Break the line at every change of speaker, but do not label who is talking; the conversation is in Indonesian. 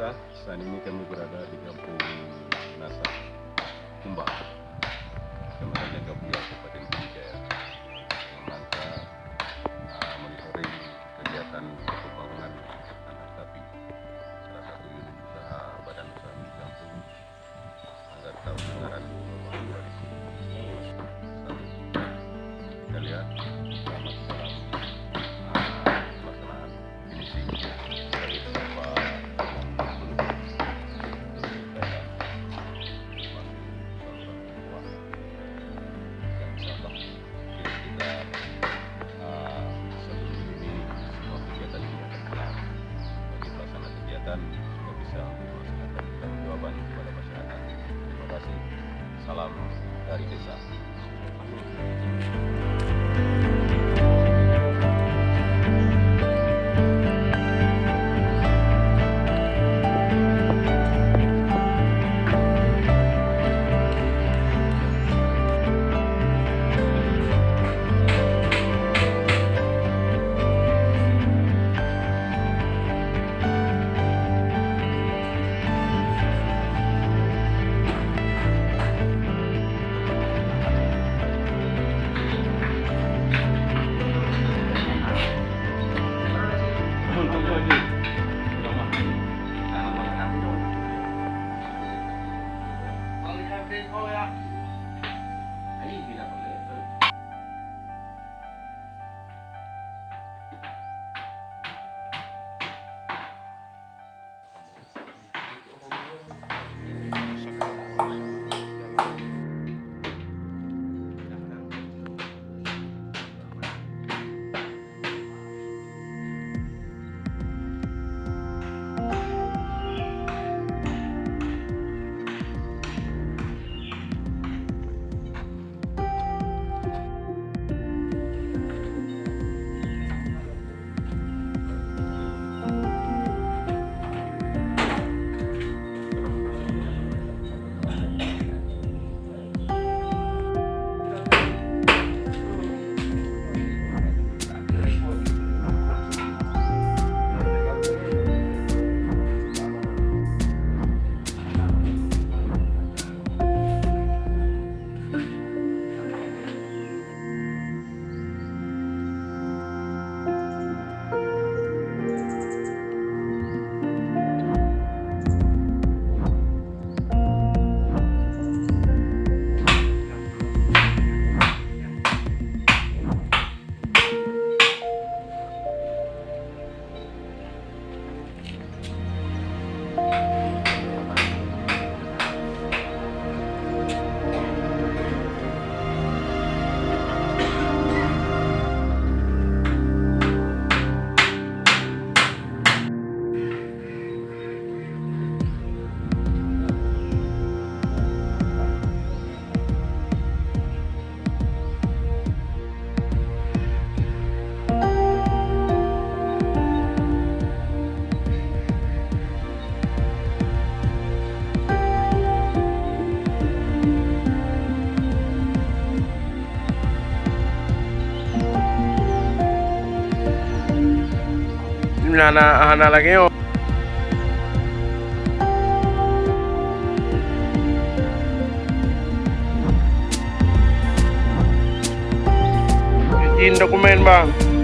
Desa. Saat ini kami berada di Kampung Nasa, Kumbang, Kecamatan Jagabuya, Kabupaten Pidijaya, dalam rangka monitoring kegiatan pembangunan kandang sapi, salah satu unit usaha badan usaha milik kampung agar tahun anggaran 2021. Kita lihat selamat salam pelaksanaan finishing dari beberapa dan juga bisa melaksanakan tanggung jawaban kepada masyarakat. Terima kasih. Salam dari desa.
Anak-anak lagi oh. Izin dokumen bang.